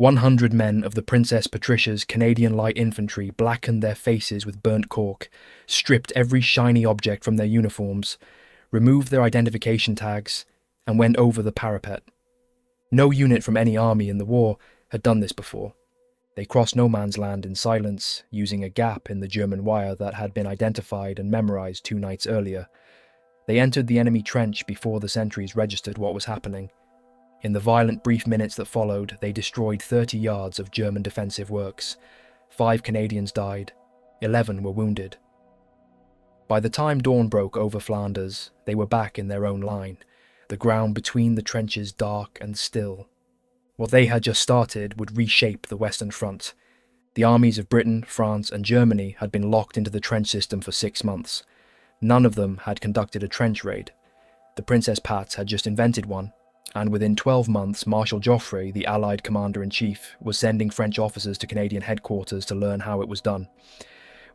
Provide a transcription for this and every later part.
100 men of the Princess Patricia's Canadian Light Infantry blackened their faces with burnt cork, stripped every shiny object from their uniforms, removed their identification tags, and went over the parapet. No unit from any army in the war had done this before. They crossed no man's land in silence, using a gap in the German wire that had been identified and memorized 2 nights earlier. They entered the enemy trench before the sentries registered what was happening. In the violent brief minutes that followed, they destroyed 30 yards of German defensive works. 5 Canadians died, 11 were wounded. By the time dawn broke over Flanders, they were back in their own line, the ground between the trenches dark and still. What they had just started would reshape the Western Front. The armies of Britain, France, and Germany had been locked into the trench system for 6 months. None of them had conducted a trench raid. The Princess Pats had just invented one, and within 12 months, Marshal Joffre, the Allied Commander-in-Chief, was sending French officers to Canadian headquarters to learn how it was done.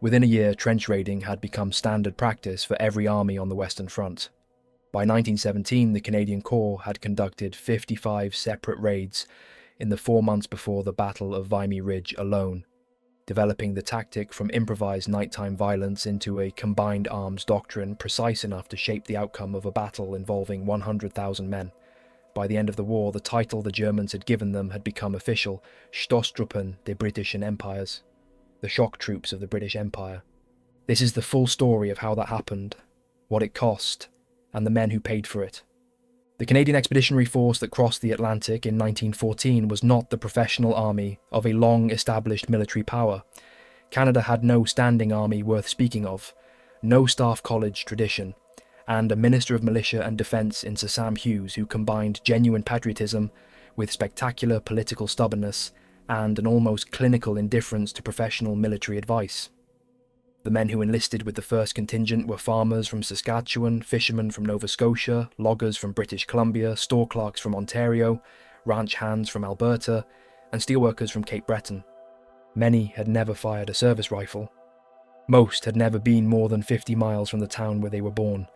Within a year, trench raiding had become standard practice for every army on the Western Front. By 1917, the Canadian Corps had conducted 55 separate raids in the 4 months before the Battle of Vimy Ridge alone, developing the tactic from improvised nighttime violence into a combined arms doctrine precise enough to shape the outcome of a battle involving 100,000 men. By the end of the war, the title the Germans had given them had become official: Stoßtruppen des Britischen Empires, the shock troops of the British Empire. This is the full story of how that happened, what it cost, and the men who paid for it. The Canadian Expeditionary Force that crossed the Atlantic in 1914 was not the professional army of a long-established military power. Canada had no standing army worth speaking of, no staff college tradition, and a Minister of Militia and Defence in Sir Sam Hughes who combined genuine patriotism with spectacular political stubbornness and an almost clinical indifference to professional military advice. The men who enlisted with the first contingent were farmers from Saskatchewan, fishermen from Nova Scotia, loggers from British Columbia, store clerks from Ontario, ranch hands from Alberta, and steelworkers from Cape Breton. Many had never fired a service rifle. Most had never been more than 50 miles from the town where they were born.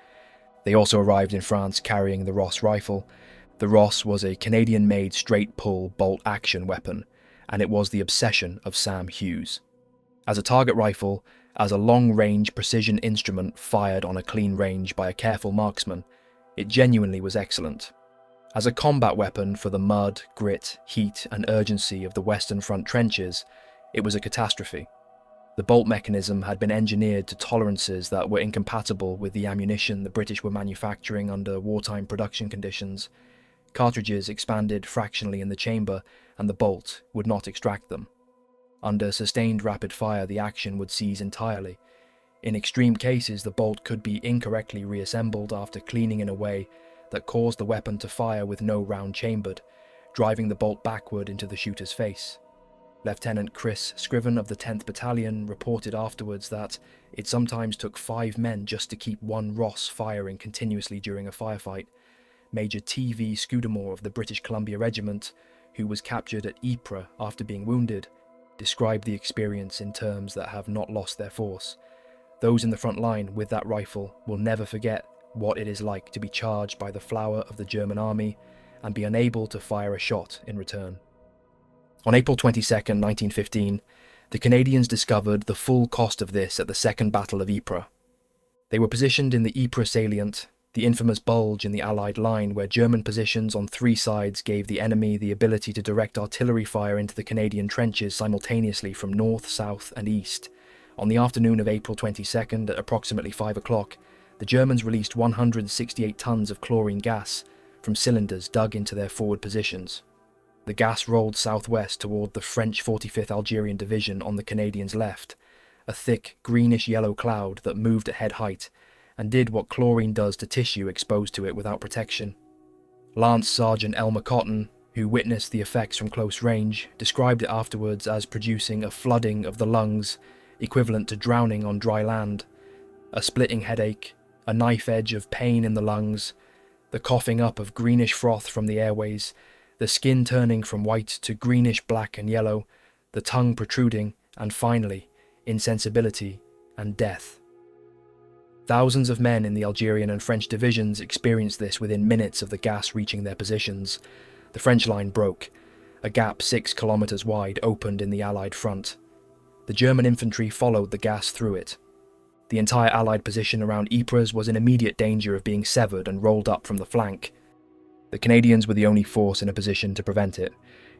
They also arrived in France carrying the Ross rifle. The Ross was a Canadian-made straight-pull bolt-action weapon, and it was the obsession of Sam Hughes. As a target rifle, as a long-range precision instrument fired on a clean range by a careful marksman, it genuinely was excellent. As a combat weapon for the mud, grit, heat, and urgency of the Western Front trenches, it was a catastrophe. The bolt mechanism had been engineered to tolerances that were incompatible with the ammunition the British were manufacturing under wartime production conditions. Cartridges expanded fractionally in the chamber, and the bolt would not extract them. Under sustained rapid fire, the action would cease entirely. In extreme cases, the bolt could be incorrectly reassembled after cleaning in a way that caused the weapon to fire with no round chambered, driving the bolt backward into the shooter's face. Lieutenant Chris Scriven of the 10th Battalion reported afterwards that it sometimes took 5 men just to keep one Ross firing continuously during a firefight. Major T.V. Scudamore of the British Columbia Regiment, who was captured at Ypres after being wounded, described the experience in terms that have not lost their force. Those in the front line with that rifle will never forget what it is like to be charged by the flower of the German army and be unable to fire a shot in return. On April 22, 1915, the Canadians discovered the full cost of this at the Second Battle of Ypres. They were positioned in the Ypres salient, the infamous bulge in the Allied line where German positions on 3 sides gave the enemy the ability to direct artillery fire into the Canadian trenches simultaneously from north, south, and east. On the afternoon of April 22nd at approximately 5 o'clock, the Germans released 168 tons of chlorine gas from cylinders dug into their forward positions. The gas rolled southwest toward the French 45th Algerian Division on the Canadians' left, a thick greenish-yellow cloud that moved at head height and did what chlorine does to tissue exposed to it without protection. Lance Sergeant Elmer Cotton, who witnessed the effects from close range, described it afterwards as producing a flooding of the lungs equivalent to drowning on dry land, a splitting headache, a knife edge of pain in the lungs, the coughing up of greenish froth from the airways, the skin turning from white to greenish black and yellow, the tongue protruding, and finally, insensibility and death. Thousands of men in the Algerian and French divisions experienced this within minutes of the gas reaching their positions. The French line broke, A gap 6 kilometers wide opened in the Allied front. The German infantry followed the gas through it. The entire Allied position around Ypres was in immediate danger of being severed and rolled up from the flank. The Canadians were the only force in a position to prevent it.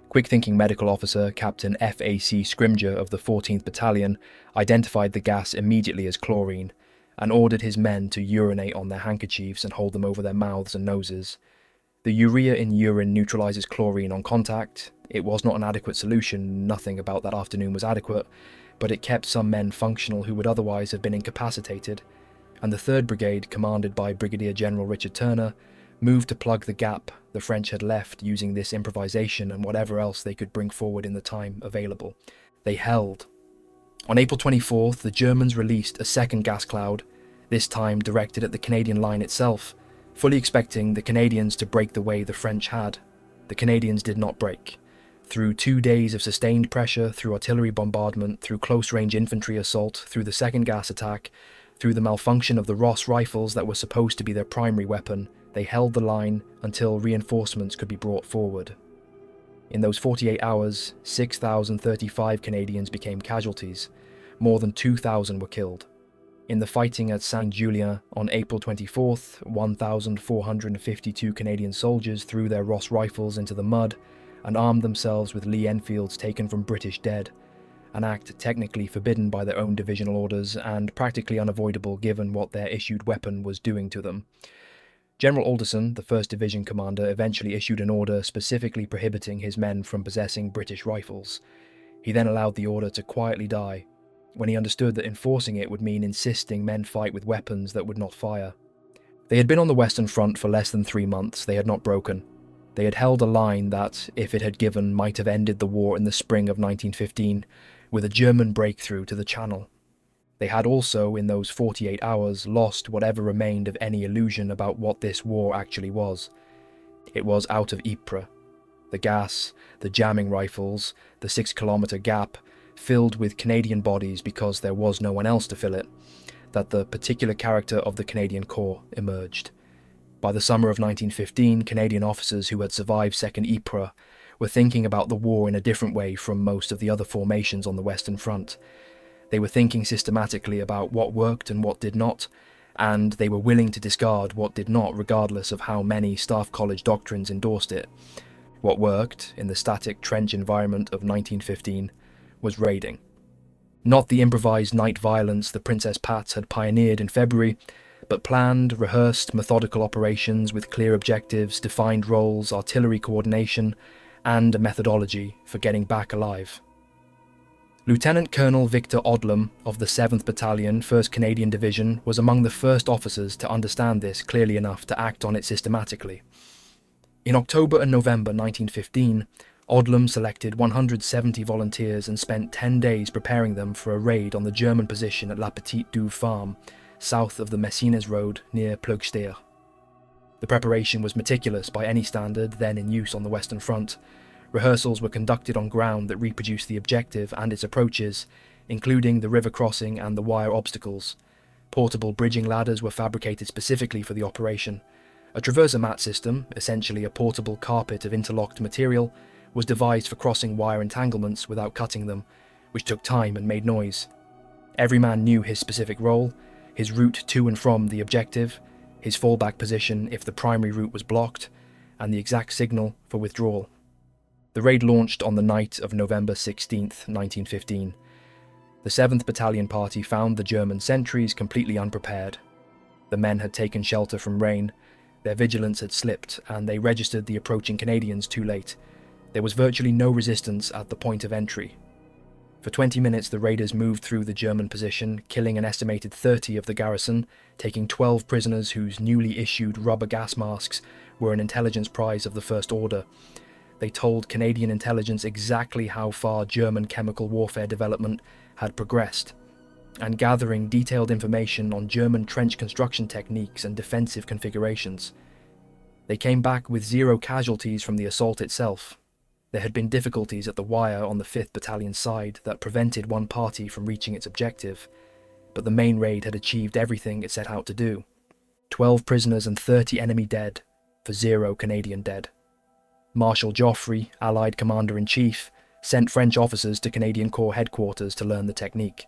Quick-thinking medical officer Captain F.A.C. Scrimger of the 14th Battalion identified the gas immediately as chlorine and ordered his men to urinate on their handkerchiefs and hold them over their mouths and noses. The urea in urine neutralizes chlorine on contact. It was not an adequate solution, nothing about that afternoon was adequate, but it kept some men functional who would otherwise have been incapacitated, and the 3rd Brigade, commanded by Brigadier General Richard Turner, moved to plug the gap the French had left using this improvisation and whatever else they could bring forward in the time available. They held. On April 24th, the Germans released a second gas cloud, this time directed at the Canadian line itself, fully expecting the Canadians to break the way the French had. The Canadians did not break. Through 2 days of sustained pressure, through artillery bombardment, through close-range infantry assault, through the second gas attack, through the malfunction of the Ross rifles that were supposed to be their primary weapon, they held the line until reinforcements could be brought forward. In those 48 hours, 6,035 Canadians became casualties. More than 2,000 were killed. In the fighting at Saint-Julien on April 24th, 1,452 Canadian soldiers threw their Ross rifles into the mud and armed themselves with Lee Enfields taken from British dead, an act technically forbidden by their own divisional orders and practically unavoidable given what their issued weapon was doing to them. General Alderson, the 1st Division commander, eventually issued an order specifically prohibiting his men from possessing British rifles. He then allowed the order to quietly die, when he understood that enforcing it would mean insisting men fight with weapons that would not fire. They had been on the Western Front for less than 3 months. They had not broken. They had held a line that, if it had given, might have ended the war in the spring of 1915, with a German breakthrough to the Channel. They had also, in those 48 hours, lost whatever remained of any illusion about what this war actually was. It was out of Ypres. The gas, the jamming rifles, the 6-kilometer gap, filled with Canadian bodies because there was no one else to fill it, that the particular character of the Canadian Corps emerged. By the summer of 1915, Canadian officers who had survived Second Ypres were thinking about the war in a different way from most of the other formations on the Western Front. They were thinking systematically about what worked and what did not, and they were willing to discard what did not regardless of how many Staff College doctrines endorsed it. What worked, in the static trench environment of 1915, was raiding. Not the improvised night violence the Princess Pats had pioneered in February, but planned, rehearsed, methodical operations with clear objectives, defined roles, artillery coordination, and a methodology for getting back alive. Lieutenant Colonel Victor Odlum of the 7th Battalion, 1st Canadian Division, was among the first officers to understand this clearly enough to act on it systematically. In October and November 1915, Odlum selected 170 volunteers and spent 10 days preparing them for a raid on the German position at La Petite Douve Farm, south of the Messines Road near Ploegsteer. The preparation was meticulous by any standard then in use on the Western Front. Rehearsals were conducted on ground that reproduced the objective and its approaches, including the river crossing and the wire obstacles. Portable bridging ladders were fabricated specifically for the operation. A traverser mat system, essentially a portable carpet of interlocked material, was devised for crossing wire entanglements without cutting them, which took time and made noise. Every man knew his specific role, his route to and from the objective, his fallback position if the primary route was blocked, and the exact signal for withdrawal. The raid launched on the night of November 16th, 1915. The 7th Battalion Party found the German sentries completely unprepared. The men had taken shelter from rain, their vigilance had slipped, and they registered the approaching Canadians too late. There was virtually no resistance at the point of entry. For 20 minutes the raiders moved through the German position, killing an estimated 30 of the garrison, taking 12 prisoners whose newly issued rubber gas masks were an intelligence prize of the First Order. They told Canadian intelligence exactly how far German chemical warfare development had progressed, and gathering detailed information on German trench construction techniques and defensive configurations. They came back with 0 casualties from the assault itself. There had been difficulties at the wire on the 5th Battalion side that prevented one party from reaching its objective, but the main raid had achieved everything it set out to do. 12 prisoners and 30 enemy dead, for 0 Canadian dead. Marshal Joffre, Allied Commander-in-Chief, sent French officers to Canadian Corps headquarters to learn the technique.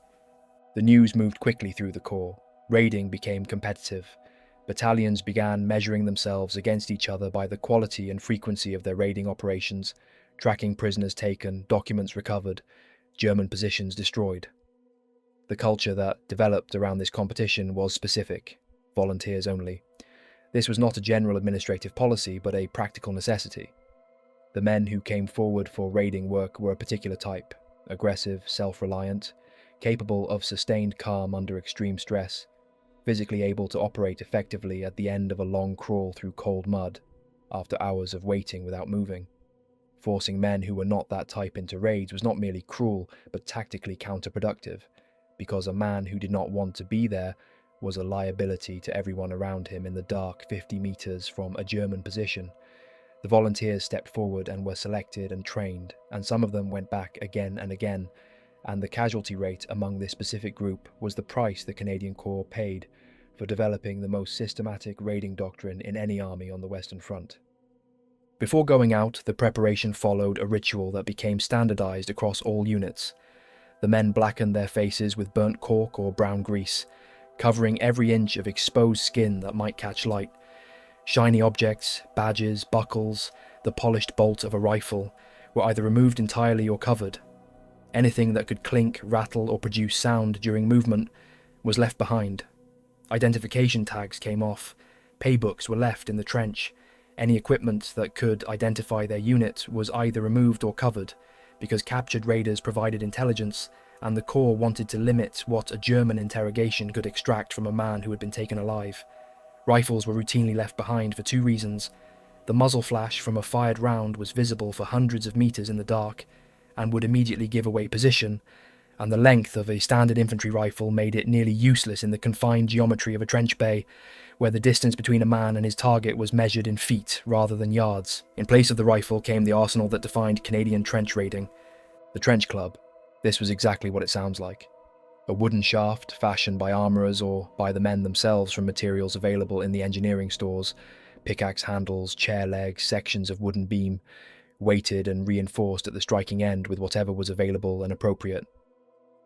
The news moved quickly through the Corps. Raiding became competitive. Battalions began measuring themselves against each other by the quality and frequency of their raiding operations, tracking prisoners taken, documents recovered, German positions destroyed. The culture that developed around this competition was specific, volunteers only. This was not a general administrative policy, but a practical necessity. The men who came forward for raiding work were a particular type: aggressive, self-reliant, capable of sustained calm under extreme stress, physically able to operate effectively at the end of a long crawl through cold mud, after hours of waiting without moving. Forcing men who were not that type into raids was not merely cruel, but tactically counterproductive, because a man who did not want to be there was a liability to everyone around him in the dark 50 meters from a German position. The volunteers stepped forward and were selected and trained, and some of them went back again and again, and the casualty rate among this specific group was the price the Canadian Corps paid for developing the most systematic raiding doctrine in any army on the Western Front. Before going out, the preparation followed a ritual that became standardized across all units. The men blackened their faces with burnt cork or brown grease, covering every inch of exposed skin that might catch light. Shiny objects, badges, buckles, the polished bolt of a rifle were either removed entirely or covered. Anything that could clink, rattle, or produce sound during movement was left behind. Identification tags came off. Paybooks were left in the trench. Any equipment that could identify their unit was either removed or covered, because captured raiders provided intelligence, and the Corps wanted to limit what a German interrogation could extract from a man who had been taken alive. Rifles were routinely left behind for two reasons. The muzzle flash from a fired round was visible for hundreds of meters in the dark, and would immediately give away position, and the length of a standard infantry rifle made it nearly useless in the confined geometry of a trench bay, where the distance between a man and his target was measured in feet rather than yards. In place of the rifle came the arsenal that defined Canadian trench raiding: the trench club. This was exactly what it sounds like. A wooden shaft fashioned by armourers or by the men themselves from materials available in the engineering stores: pickaxe handles, chair legs, sections of wooden beam, weighted and reinforced at the striking end with whatever was available and appropriate.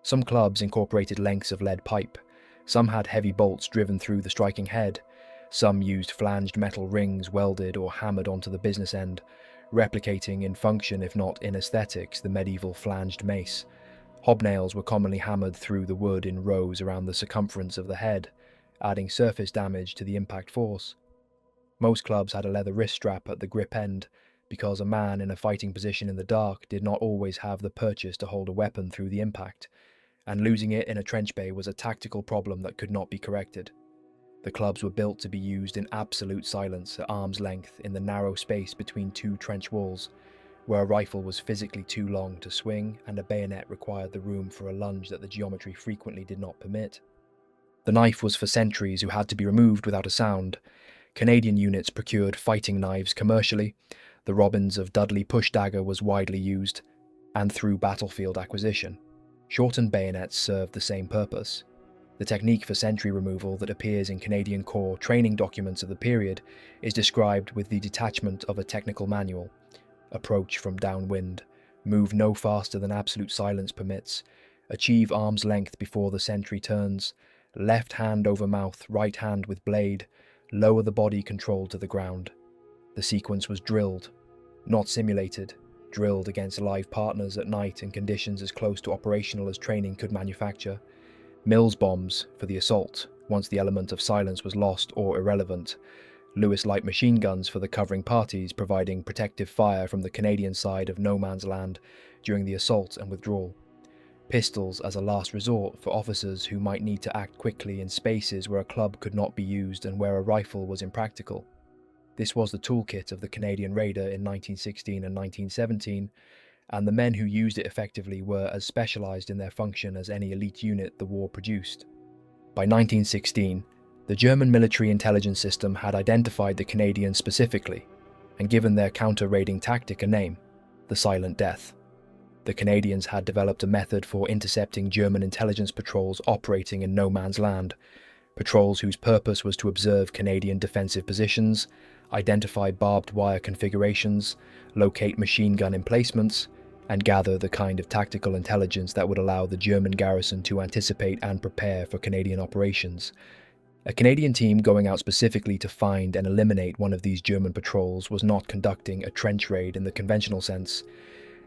Some clubs incorporated lengths of lead pipe, some had heavy bolts driven through the striking head, some used flanged metal rings welded or hammered onto the business end, replicating in function if not in aesthetics the medieval flanged mace. Hobnails were commonly hammered through the wood in rows around the circumference of the head, adding surface damage to the impact force. Most clubs had a leather wrist strap at the grip end, because a man in a fighting position in the dark did not always have the purchase to hold a weapon through the impact, and losing it in a trench bay was a tactical problem that could not be corrected. The clubs were built to be used in absolute silence at arm's length in the narrow space between two trench walls, where a rifle was physically too long to swing and a bayonet required the room for a lunge that the geometry frequently did not permit. The knife was for sentries who had to be removed without a sound. Canadian units procured fighting knives commercially. The Robbins of Dudley push dagger was widely used, and through battlefield acquisition. Shortened bayonets served the same purpose. The technique for sentry removal that appears in Canadian Corps training documents of the period is described with the detachment of a technical manual: approach from downwind, move no faster than absolute silence permits, achieve arm's length before the sentry turns, left hand over mouth, right hand with blade, lower the body controlled to the ground. The sequence was drilled, not simulated, drilled against live partners at night in conditions as close to operational as training could manufacture. Mills bombs for the assault, once the element of silence was lost or irrelevant. Lewis light machine guns for the covering parties, providing protective fire from the Canadian side of no man's land during the assault and withdrawal. Pistols as a last resort for officers who might need to act quickly in spaces where a club could not be used and where a rifle was impractical. This was the toolkit of the Canadian Raider in 1916 and 1917, and the men who used it effectively were as specialised in their function as any elite unit the war produced. By 1916, the German military intelligence system had identified the Canadians specifically and given their counter-raiding tactic a name: the Silent Death. The Canadians had developed a method for intercepting German intelligence patrols operating in no man's land, patrols whose purpose was to observe Canadian defensive positions, identify barbed wire configurations, locate machine gun emplacements, and gather the kind of tactical intelligence that would allow the German garrison to anticipate and prepare for Canadian operations. A Canadian team going out specifically to find and eliminate one of these German patrols was not conducting a trench raid in the conventional sense.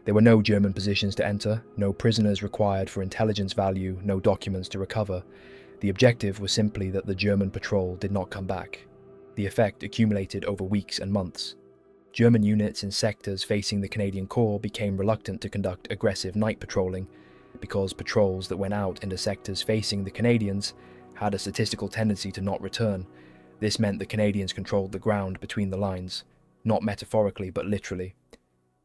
There were no German positions to enter, no prisoners required for intelligence value, no documents to recover. The objective was simply that the German patrol did not come back. The effect accumulated over weeks and months. German units in sectors facing the Canadian Corps became reluctant to conduct aggressive night patrolling because patrols that went out into sectors facing the Canadians had a statistical tendency to not return. This meant the Canadians controlled the ground between the lines, not metaphorically but literally.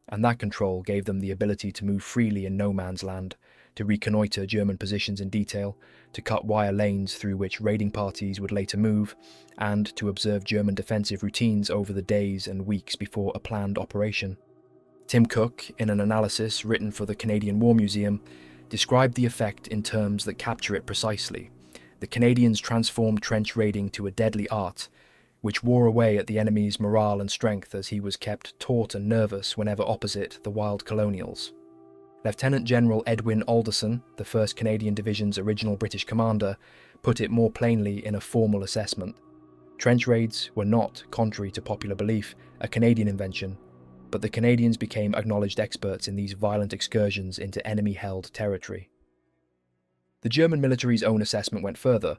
And that control gave them the ability to move freely in no man's land, to reconnoitre German positions in detail, to cut wire lanes through which raiding parties would later move, and to observe German defensive routines over the days and weeks before a planned operation. Tim Cook, in an analysis written for the Canadian War Museum, described the effect in terms that capture it precisely. The Canadians transformed trench raiding to a deadly art, which wore away at the enemy's morale and strength as he was kept taut and nervous whenever opposite the wild colonials. Lieutenant General Edwin Alderson, the 1st Canadian Division's original British commander, put it more plainly in a formal assessment. Trench raids were not, contrary to popular belief, a Canadian invention, but the Canadians became acknowledged experts in these violent excursions into enemy-held territory. The German military's own assessment went further.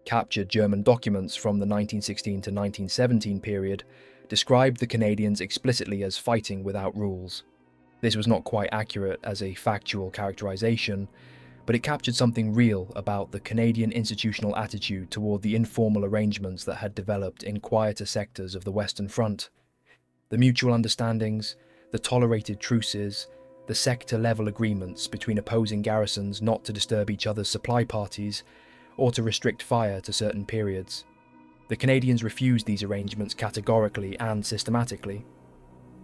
Captured German documents from the 1916 to 1917 period described the Canadians explicitly as fighting without rules. This was not quite accurate as a factual characterization, but it captured something real about the Canadian institutional attitude toward the informal arrangements that had developed in quieter sectors of the Western Front. The mutual understandings, the tolerated truces, the sector-level agreements between opposing garrisons not to disturb each other's supply parties or to restrict fire to certain periods. The Canadians refused these arrangements categorically and systematically.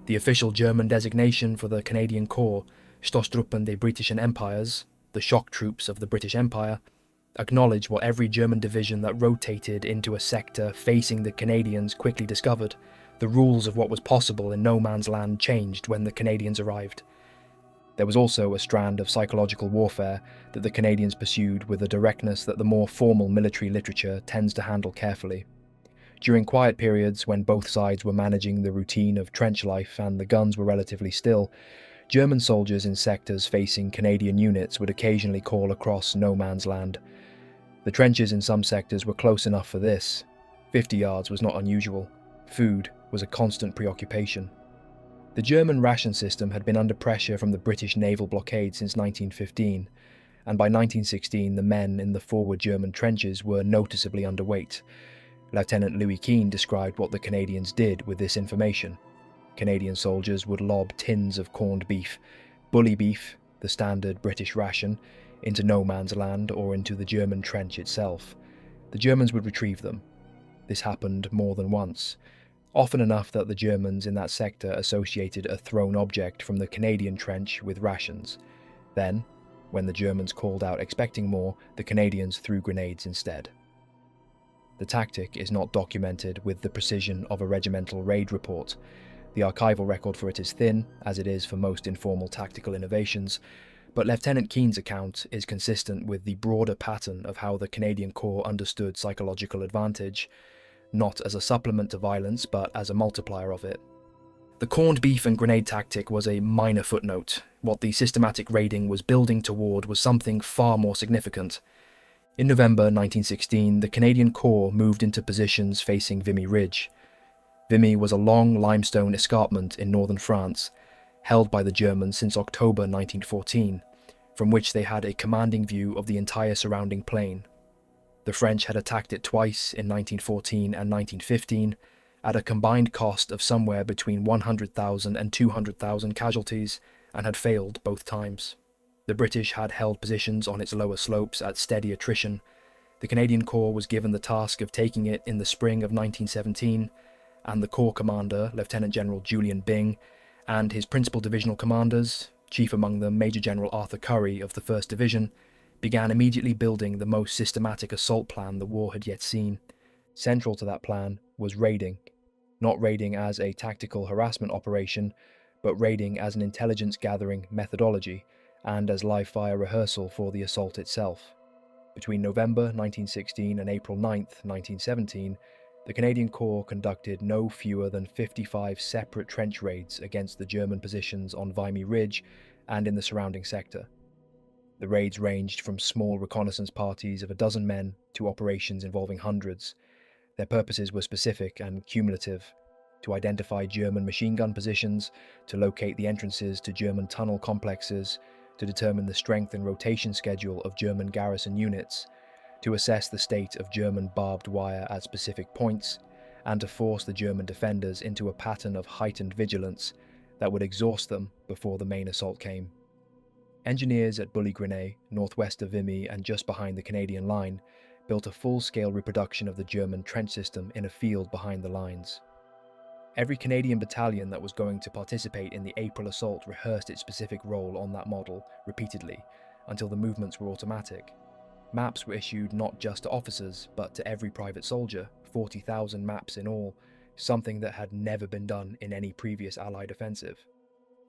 The official German designation for the Canadian Corps, Stoßtruppen des Britischen Empires, the shock troops of the British Empire, acknowledged what every German division that rotated into a sector facing the Canadians quickly discovered. The rules of what was possible in no man's land changed when the Canadians arrived. There was also a strand of psychological warfare that the Canadians pursued with a directness that the more formal military literature tends to handle carefully. During quiet periods when both sides were managing the routine of trench life and the guns were relatively still, German soldiers in sectors facing Canadian units would occasionally call across no man's land. The trenches in some sectors were close enough for this. 50 yards was not unusual. Food was a constant preoccupation. The German ration system had been under pressure from the British naval blockade since 1915, and by 1916 the men in the forward German trenches were noticeably underweight. Lieutenant McKeen described what the Canadians did with this information. Canadian soldiers would lob tins of corned beef, bully beef, the standard British ration, into no man's land or into the German trench itself. The Germans would retrieve them. This happened more than once, often enough that the Germans in that sector associated a thrown object from the Canadian trench with rations. Then, when the Germans called out expecting more, the Canadians threw grenades instead. The tactic is not documented with the precision of a regimental raid report. The archival record for it is thin, as it is for most informal tactical innovations, but Lieutenant Keen's account is consistent with the broader pattern of how the Canadian Corps understood psychological advantage, not as a supplement to violence, but as a multiplier of it. The corned beef and grenade tactic was a minor footnote. What the systematic raiding was building toward was something far more significant. In November 1916, the Canadian Corps moved into positions facing Vimy Ridge. Vimy was a long limestone escarpment in northern France, held by the Germans since October 1914, from which they had a commanding view of the entire surrounding plain. The French had attacked it twice in 1914 and 1915, at a combined cost of somewhere between 100,000 and 200,000 casualties, and had failed both times. The British had held positions on its lower slopes at steady attrition. The Canadian Corps was given the task of taking it in the spring of 1917, and the Corps commander, Lieutenant General Julian Byng, and his principal divisional commanders, chief among them Major General Arthur Currie of the 1st Division, began immediately building the most systematic assault plan the war had yet seen. Central to that plan was raiding. not raiding as a tactical harassment operation, but raiding as an intelligence-gathering methodology and as live-fire rehearsal for the assault itself. Between November 1916 and April 9, 1917, the Canadian Corps conducted no fewer than 55 separate trench raids against the German positions on Vimy Ridge and in the surrounding sector. The raids ranged from small reconnaissance parties of a dozen men to operations involving hundreds. Their purposes were specific and cumulative: to identify German machine gun positions, to locate the entrances to German tunnel complexes, to determine the strength and rotation schedule of German garrison units, to assess the state of German barbed wire at specific points, and to force the German defenders into a pattern of heightened vigilance that would exhaust them before the main assault came. Engineers at Bully-Grenay, northwest of Vimy and just behind the Canadian line, built a full-scale reproduction of the German trench system in a field behind the lines. Every Canadian battalion that was going to participate in the April assault rehearsed its specific role on that model repeatedly until the movements were automatic. Maps were issued not just to officers, but to every private soldier, 40,000 maps in all, something that had never been done in any previous Allied offensive.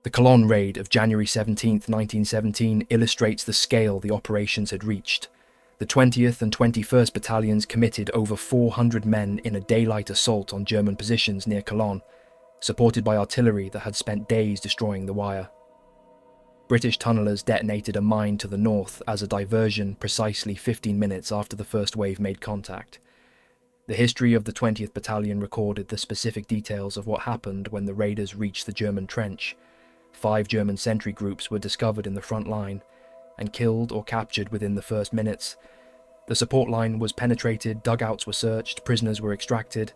The Cologne raid of January 17, 1917 illustrates the scale the operations had reached. The 20th and 21st Battalions committed over 400 men in a daylight assault on German positions near Cologne, supported by artillery that had spent days destroying the wire. British tunnellers detonated a mine to the north as a diversion precisely 15 minutes after the first wave made contact. The history of the 20th Battalion recorded the specific details of what happened when the raiders reached the German trench. 5 German sentry groups were discovered in the front line and killed or captured within the first minutes. The support line was penetrated, dugouts were searched, prisoners were extracted.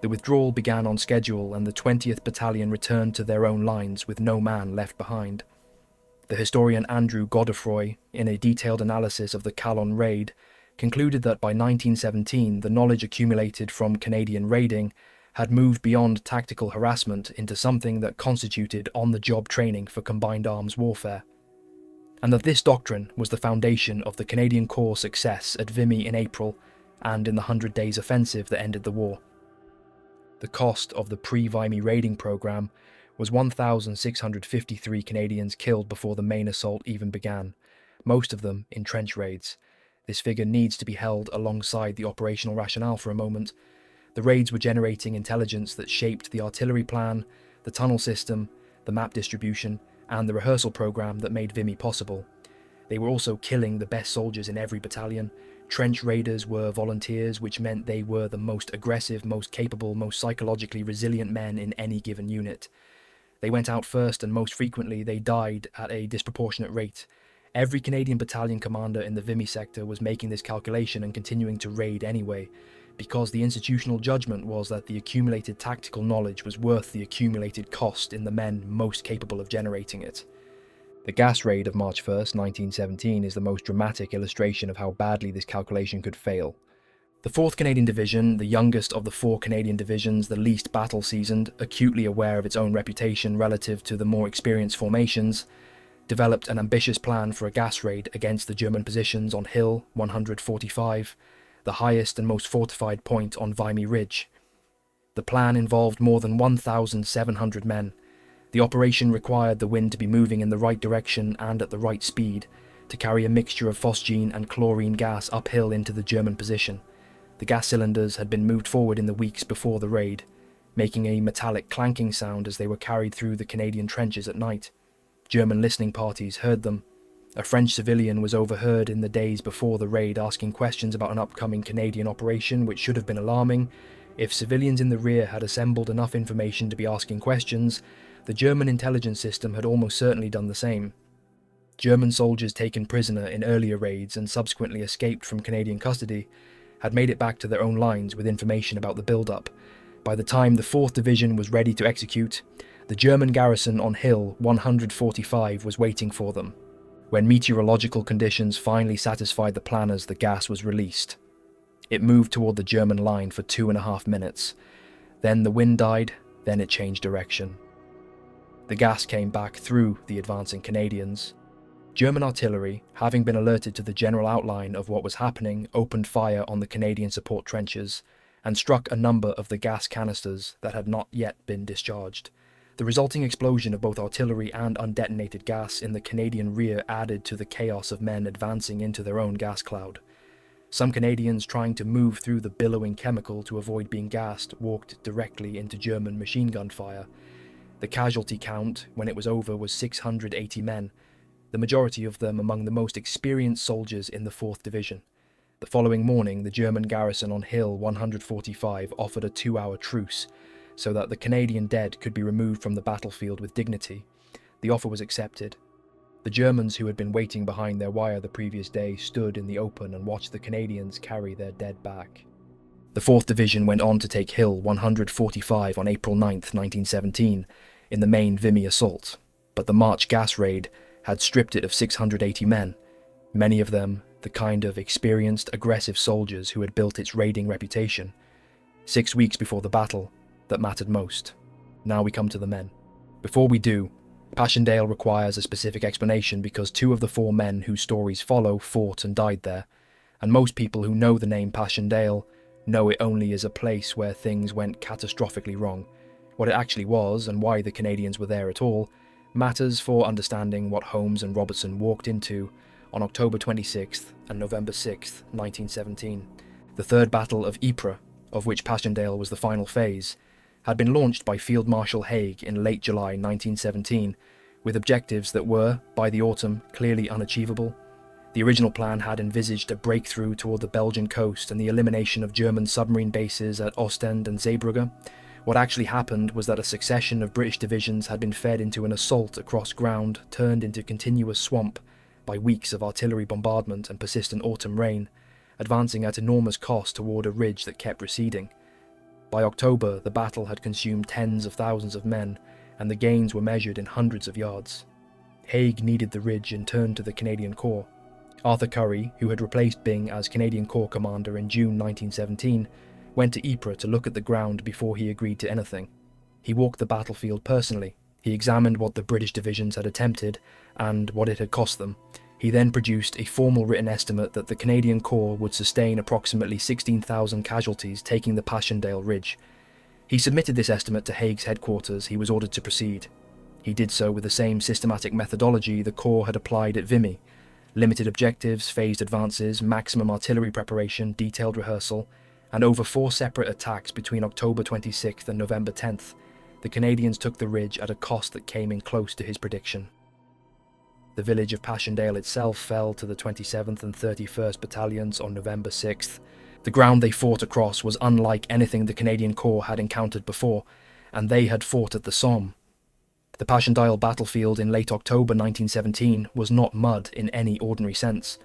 The withdrawal began on schedule and the 20th Battalion returned to their own lines with no man left behind. The historian Andrew Godefroy, in a detailed analysis of the Calonne raid, concluded that by 1917 the knowledge accumulated from Canadian raiding had moved beyond tactical harassment into something that constituted on-the-job training for combined arms warfare, and that this doctrine was the foundation of the Canadian Corps' success at Vimy in April and in the 100 Days Offensive that ended the war. The cost of the pre-Vimy raiding program was 1,653 Canadians killed before the main assault even began, most of them in trench raids. This figure needs to be held alongside the operational rationale for a moment. The raids were generating intelligence that shaped the artillery plan, the tunnel system, the map distribution, and the rehearsal program that made Vimy possible. They were also killing the best soldiers in every battalion. Trench raiders were volunteers, which meant they were the most aggressive, most capable, most psychologically resilient men in any given unit. They went out first, and most frequently they died at a disproportionate rate. Every Canadian battalion commander in the Vimy sector was making this calculation and continuing to raid anyway, because the institutional judgment was that the accumulated tactical knowledge was worth the accumulated cost in the men most capable of generating it. The gas raid of March 1st, 1917 is the most dramatic illustration of how badly this calculation could fail. The 4th Canadian Division, the youngest of the 4 Canadian divisions, the least battle-seasoned, acutely aware of its own reputation relative to the more experienced formations, developed an ambitious plan for a gas raid against the German positions on Hill 145, the highest and most fortified point on Vimy Ridge. The plan involved more than 1,700 men. The operation required the wind to be moving in the right direction and at the right speed, to carry a mixture of phosgene and chlorine gas uphill into the German position. The gas cylinders had been moved forward in the weeks before the raid, making a metallic clanking sound as they were carried through the Canadian trenches at night. German listening parties heard them. A French civilian was overheard in the days before the raid asking questions about an upcoming Canadian operation, which should have been alarming. If civilians in the rear had assembled enough information to be asking questions, the German intelligence system had almost certainly done the same. German soldiers taken prisoner in earlier raids and subsequently escaped from Canadian custody had made it back to their own lines with information about the build-up. By the time the 4th Division was ready to execute, the German garrison on Hill 145 was waiting for them. When meteorological conditions finally satisfied the planners, the gas was released. It moved toward the German line for 2.5 minutes. Then the wind died, then it changed direction. The gas came back through the advancing Canadians. German artillery, having been alerted to the general outline of what was happening, opened fire on the Canadian support trenches, and struck a number of the gas canisters that had not yet been discharged. The resulting explosion of both artillery and undetonated gas in the Canadian rear added to the chaos of men advancing into their own gas cloud. Some Canadians trying to move through the billowing chemical to avoid being gassed walked directly into German machine gun fire. The casualty count, when it was over, was 680 men, the majority of them among the most experienced soldiers in the 4th Division. The following morning, the German garrison on Hill 145 offered a 2-hour truce, so that the Canadian dead could be removed from the battlefield with dignity. The offer was accepted. The Germans who had been waiting behind their wire the previous day stood in the open and watched the Canadians carry their dead back. The 4th Division went on to take Hill 145 on April 9, 1917, in the main Vimy assault, but the March gas raid had stripped it of 680 men, many of them the kind of experienced, aggressive soldiers who had built its raiding reputation. 6 weeks before the battle that mattered most. Now we come to the men. Before we do, Passchendaele requires a specific explanation because 2 of the 4 men whose stories follow fought and died there, and most people who know the name Passchendaele know it only as a place where things went catastrophically wrong. What it actually was, and why the Canadians were there at all, matters for understanding what Holmes and Robertson walked into on October 26th and November 6th, 1917. The Third Battle of Ypres, of which Passchendaele was the final phase, had been launched by Field Marshal Haig in late July 1917, with objectives that were, by the autumn, clearly unachievable. The original plan had envisaged a breakthrough toward the Belgian coast and the elimination of German submarine bases at Ostend and Zeebrugge. What actually happened was that a succession of British divisions had been fed into an assault across ground turned into continuous swamp by weeks of artillery bombardment and persistent autumn rain, advancing at enormous cost toward a ridge that kept receding. By October, the battle had consumed tens of thousands of men, and the gains were measured in hundreds of yards. Haig needed the ridge and turned to the Canadian Corps. Arthur Currie, who had replaced Byng as Canadian Corps commander in June 1917, went to Ypres to look at the ground before he agreed to anything. He walked the battlefield personally. He examined what the British divisions had attempted and what it had cost them. He then produced a formal written estimate that the Canadian Corps would sustain approximately 16,000 casualties taking the Passchendaele Ridge. He submitted this estimate to Haig's headquarters. He was ordered to proceed. He did so with the same systematic methodology the Corps had applied at Vimy: limited objectives, phased advances, maximum artillery preparation, detailed rehearsal, and over 4 separate attacks between October 26th and November 10th, the Canadians took the ridge at a cost that came in close to his prediction. The village of Passchendaele itself fell to the 27th and 31st Battalions on November 6th. The ground they fought across was unlike anything the Canadian Corps had encountered before, and they had fought at the Somme. The Passchendaele battlefield in late October 1917 was not mud in any ordinary sense.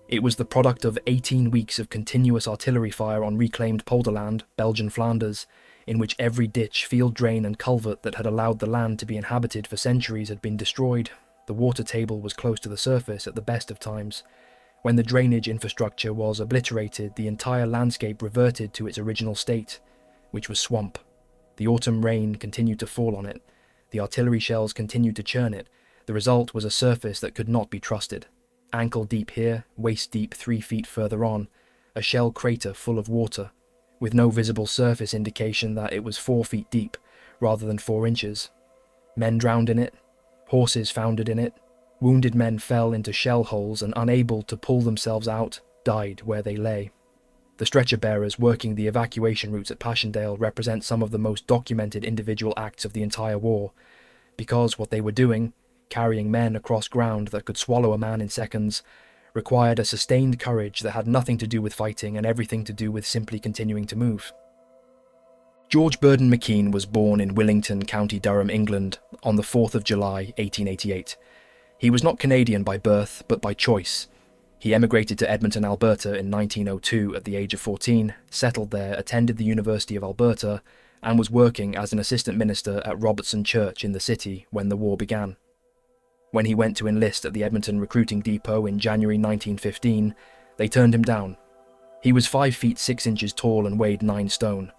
It was the product of 18 weeks of continuous artillery fire on reclaimed polderland, Belgian Flanders, in which every ditch, field drain and culvert that had allowed the land to be inhabited for centuries had been destroyed. The water table was close to the surface at the best of times. When the drainage infrastructure was obliterated, the entire landscape reverted to its original state, which was swamp. The autumn rain continued to fall on it. The artillery shells continued to churn it. The result was a surface that could not be trusted. Ankle deep here, waist deep 3 feet further on, a shell crater full of water, with no visible surface indication that it was 4 feet deep, rather than 4 inches. Men drowned in it, horses foundered in it, wounded men fell into shell holes and, unable to pull themselves out, died where they lay. The stretcher bearers working the evacuation routes at Passchendaele represent some of the most documented individual acts of the entire war, because what they were doing, carrying men across ground that could swallow a man in seconds, required a sustained courage that had nothing to do with fighting and everything to do with simply continuing to move. George Burdon McKeen was born in Willington, County Durham, England, on the 4th of July, 1888. He was not Canadian by birth, but by choice. He emigrated to Edmonton, Alberta in 1902 at the age of 14, settled there, attended the University of Alberta, and was working as an assistant minister at Robertson Church in the city when the war began. When he went to enlist at the Edmonton Recruiting Depot in January 1915, they turned him down. He was 5 feet 6 inches tall and weighed 9 stone.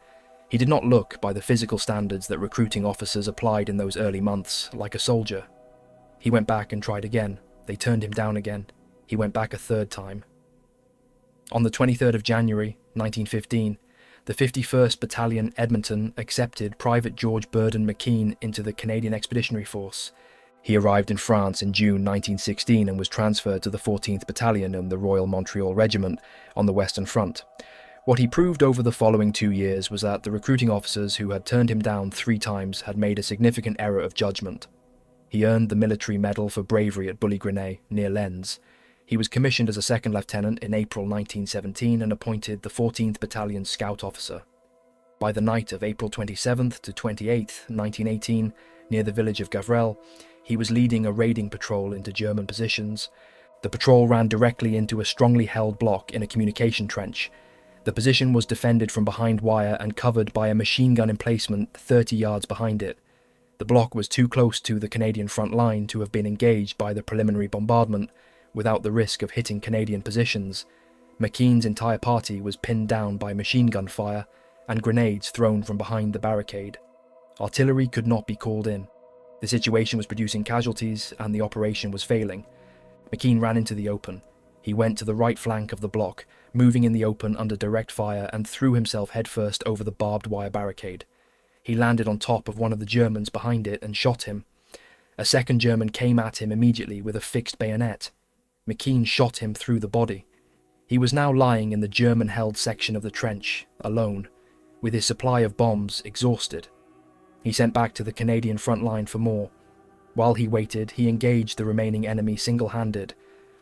He did not look, by the physical standards that recruiting officers applied in those early months, like a soldier. He went back and tried again. They turned him down again. He went back a third time. On the 23rd of January, 1915, the 51st Battalion Edmonton accepted Private George Burdon McKeen into the Canadian Expeditionary Force. He arrived in France in June 1916 and was transferred to the 14th Battalion and the Royal Montreal Regiment on the Western Front. What he proved over the following 2 years was that the recruiting officers who had turned him down 3 times had made a significant error of judgment. He earned the military medal for bravery at Bully-Grenay, near Lens. He was commissioned as a second lieutenant in April 1917 and appointed the 14th Battalion Scout Officer. By the night of April 27th to 28th, 1918, near the village of Gavrelle, he was leading a raiding patrol into German positions. The patrol ran directly into a strongly held block in a communication trench. The position was defended from behind wire and covered by a machine gun emplacement 30 yards behind it. The block was too close to the Canadian front line to have been engaged by the preliminary bombardment without the risk of hitting Canadian positions. McKeen's entire party was pinned down by machine gun fire and grenades thrown from behind the barricade. Artillery could not be called in. The situation was producing casualties and the operation was failing. McKeen ran into the open. He went to the right flank of the block, moving in the open under direct fire, and threw himself headfirst over the barbed wire barricade. He landed on top of one of the Germans behind it and shot him. A second German came at him immediately with a fixed bayonet. McKeen shot him through the body. He was now lying in the German-held section of the trench, alone, with his supply of bombs exhausted. He sent back to the Canadian front line for more. While he waited, he engaged the remaining enemy single-handed,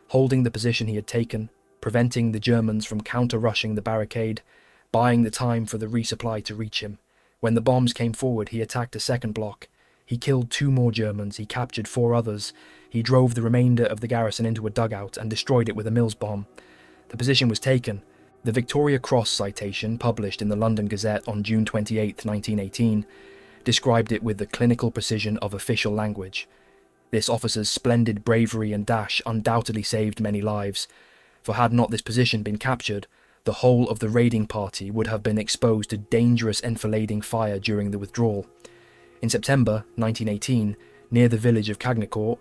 holding the position he had taken, preventing the Germans from counter-rushing the barricade, buying the time for the resupply to reach him. When the bombs came forward, he attacked a second block. He killed 2 more Germans, he captured 4 others. He drove the remainder of the garrison into a dugout and destroyed it with a Mills bomb. The position was taken. The Victoria Cross citation, published in the London Gazette on June 28, 1918, described it with the clinical precision of official language. This officer's splendid bravery and dash undoubtedly saved many lives, for had not this position been captured, the whole of the raiding party would have been exposed to dangerous enfilading fire during the withdrawal. In September 1918, near the village of Cagnicourt,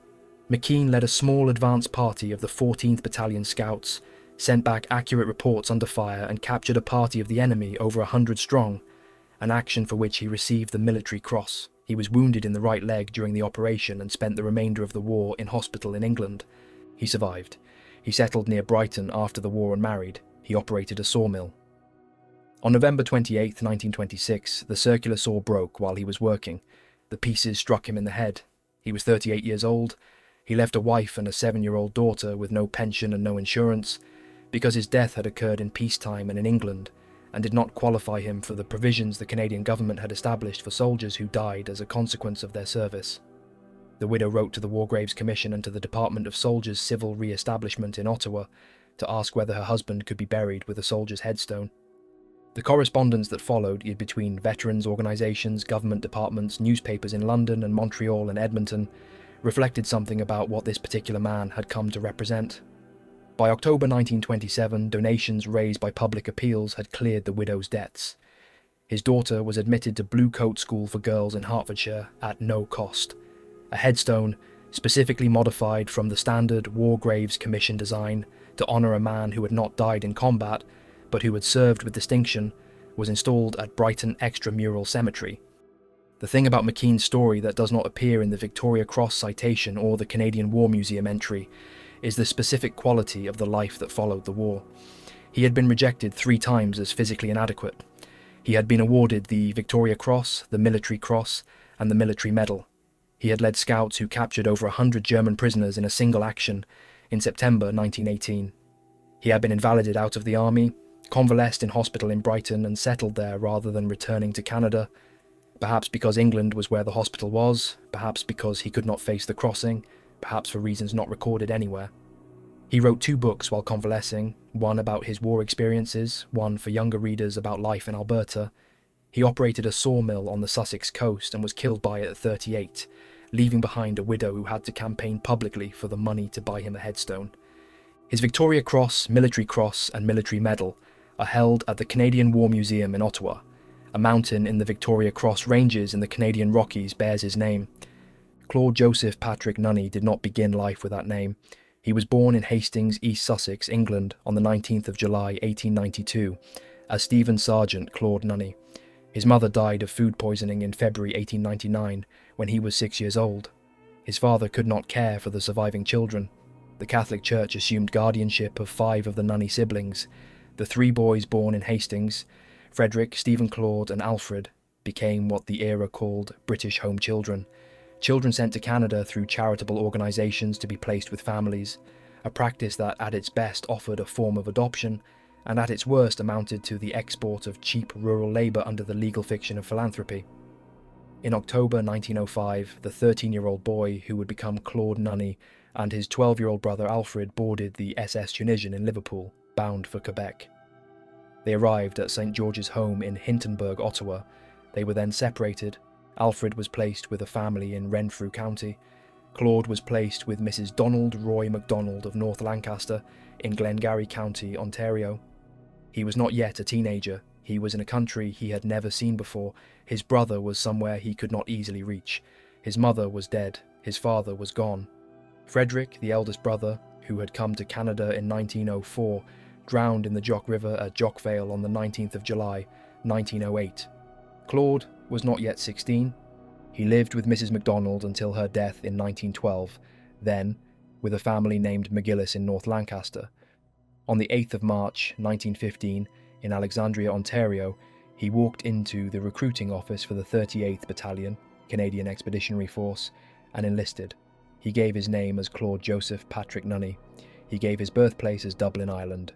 McKeen led a small advance party of the 14th Battalion Scouts, sent back accurate reports under fire and captured a party of the enemy over 100 strong, an action for which he received the Military Cross. He was wounded in the right leg during the operation and spent the remainder of the war in hospital in England. He survived. He settled near Brighton after the war and married. He operated a sawmill. On November 28, 1926, the circular saw broke while he was working. The pieces struck him in the head. He was 38 years old. He left a wife and a 7-year-old daughter with no pension and no insurance, because his death had occurred in peacetime and in England, and did not qualify him for the provisions the Canadian government had established for soldiers who died as a consequence of their service. The widow wrote to the War Graves Commission and to the Department of Soldiers' Civil Re-establishment in Ottawa to ask whether her husband could be buried with a soldier's headstone. The correspondence that followed between veterans' organisations, government departments, newspapers in London and Montreal and Edmonton reflected something about what this particular man had come to represent. By October 1927, donations raised by public appeals had cleared the widow's debts. His daughter was admitted to Blue Coat School for Girls in Hertfordshire at no cost. A headstone, specifically modified from the standard War Graves Commission design to honour a man who had not died in combat, but who had served with distinction, was installed at Brighton Extramural Cemetery. The thing about McKeen's story that does not appear in the Victoria Cross citation or the Canadian War Museum entry is the specific quality of the life that followed the war. He had been rejected 3 times as physically inadequate. He had been awarded the Victoria Cross, the Military Cross, and the Military Medal. He had led scouts who captured over 100 German prisoners in a single action in September 1918. He had been invalided out of the army, convalesced in hospital in Brighton and settled there rather than returning to Canada, perhaps because England was where the hospital was, perhaps because he could not face the crossing, perhaps for reasons not recorded anywhere. He wrote 2 books while convalescing, one about his war experiences, one for younger readers about life in Alberta. He operated a sawmill on the Sussex coast and was killed by it at 38, leaving behind a widow who had to campaign publicly for the money to buy him a headstone. His Victoria Cross, Military Cross and Military Medal are held at the Canadian War Museum in Ottawa. A mountain in the Victoria Cross Ranges in the Canadian Rockies bears his name. Claude Joseph Patrick Nunny did not begin life with that name. He was born in Hastings, East Sussex, England, on the 19th of July, 1892, as Stephen Sergeant Claude Nunny. His mother died of food poisoning in February 1899 when he was 6 years old. His father could not care for the surviving children. The Catholic Church assumed guardianship of 5 of the Nunny siblings. The 3 boys born in Hastings, Frederick, Stephen Claude and Alfred, became what the era called British home children. Children sent to Canada through charitable organisations to be placed with families, a practice that at its best offered a form of adoption, and at its worst amounted to the export of cheap rural labour under the legal fiction of philanthropy. In October 1905, the 13-year-old boy who would become Claude Nunny and his 12-year-old brother Alfred boarded the SS Tunisian in Liverpool, bound for Quebec. They arrived at St. George's Home in Hintonburg, Ottawa. They were then separated. Alfred was placed with a family in Renfrew County. Claude was placed with Mrs. Donald Roy MacDonald of North Lancaster in Glengarry County, Ontario. He was not yet a teenager. He was in a country he had never seen before. His brother was somewhere he could not easily reach. His mother was dead. His father was gone. Frederick, the eldest brother, who had come to Canada in 1904, drowned in the Jock River at Jockvale on the 19th of July, 1908. Claude was not yet 16. He lived with Mrs. MacDonald until her death in 1912, then with a family named McGillis in North Lancaster. On the 8th of March, 1915, in Alexandria, Ontario, he walked into the recruiting office for the 38th Battalion, Canadian Expeditionary Force, and enlisted. He gave his name as Claude Joseph Patrick Nunny. He gave his birthplace as Dublin, Ireland.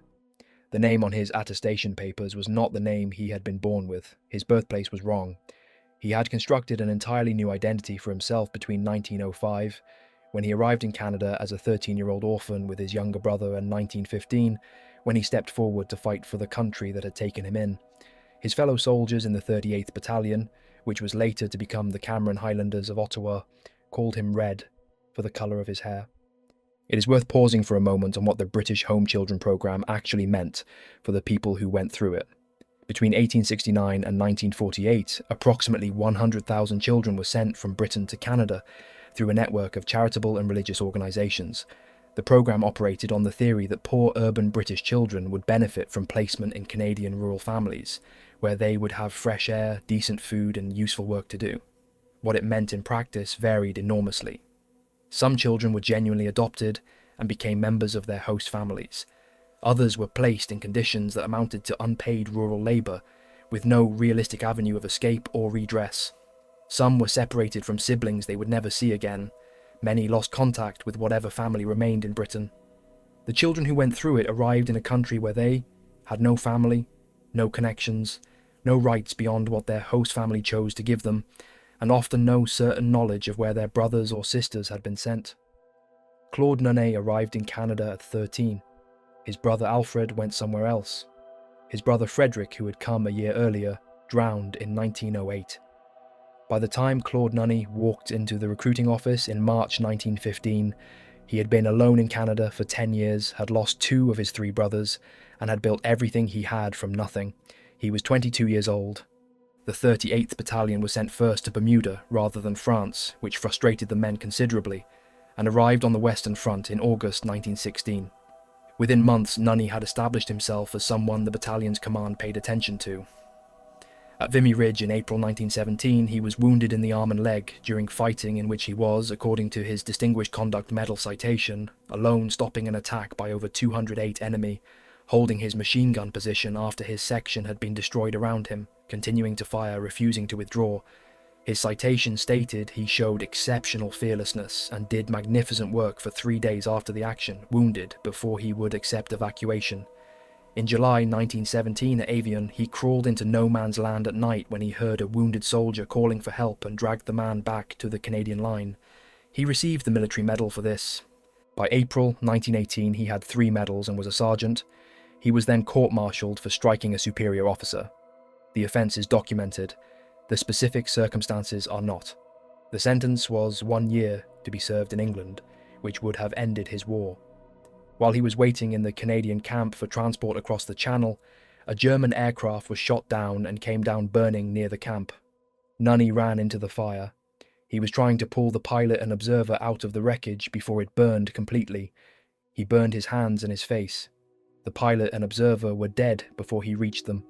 The name on his attestation papers was not the name he had been born with. His birthplace was wrong. He had constructed an entirely new identity for himself between 1905, when he arrived in Canada as a 13-year-old orphan with his younger brother, and 1915, when he stepped forward to fight for the country that had taken him in. His fellow soldiers in the 38th Battalion, which was later to become the Cameron Highlanders of Ottawa, called him Red for the colour of his hair. It is worth pausing for a moment on what the British Home Children Programme actually meant for the people who went through it. Between 1869 and 1948, approximately 100,000 children were sent from Britain to Canada through a network of charitable and religious organisations. The programme operated on the theory that poor urban British children would benefit from placement in Canadian rural families, where they would have fresh air, decent food and useful work to do. What it meant in practice varied enormously. Some children were genuinely adopted and became members of their host families. Others were placed in conditions that amounted to unpaid rural labour, with no realistic avenue of escape or redress. Some were separated from siblings they would never see again. Many lost contact with whatever family remained in Britain. The children who went through it arrived in a country where they had no family, no connections, no rights beyond what their host family chose to give them, and often no certain knowledge of where their brothers or sisters had been sent. Claude Nunny arrived in Canada at 13. His brother Alfred went somewhere else. His brother Frederick, who had come a year earlier, drowned in 1908. By the time Claude Nunny walked into the recruiting office in March 1915, he had been alone in Canada for 10 years, had lost 2 of his 3 brothers, and had built everything he had from nothing. He was 22 years old. The 38th Battalion was sent first to Bermuda rather than France, which frustrated the men considerably, and arrived on the Western Front in August 1916. Within months, Nunny had established himself as someone the battalion's command paid attention to. At Vimy Ridge in April 1917, he was wounded in the arm and leg during fighting in which he was, according to his Distinguished Conduct Medal citation, alone stopping an attack by over 208 enemy, holding his machine gun position after his section had been destroyed around him, continuing to fire, refusing to withdraw. His citation stated he showed exceptional fearlessness and did magnificent work for 3 days after the action, wounded, before he would accept evacuation. In July 1917 at Avion, he crawled into no man's land at night when he heard a wounded soldier calling for help and dragged the man back to the Canadian line. He received the military medal for this. By April 1918, he had 3 medals and was a sergeant. He was then court-martialed for striking a superior officer. The offence is documented. The specific circumstances are not. The sentence was 1 year to be served in England, which would have ended his war. While he was waiting in the Canadian camp for transport across the Channel, a German aircraft was shot down and came down burning near the camp. Nunny ran into the fire. He was trying to pull the pilot and observer out of the wreckage before it burned completely. He burned his hands and his face. The pilot and observer were dead before he reached them.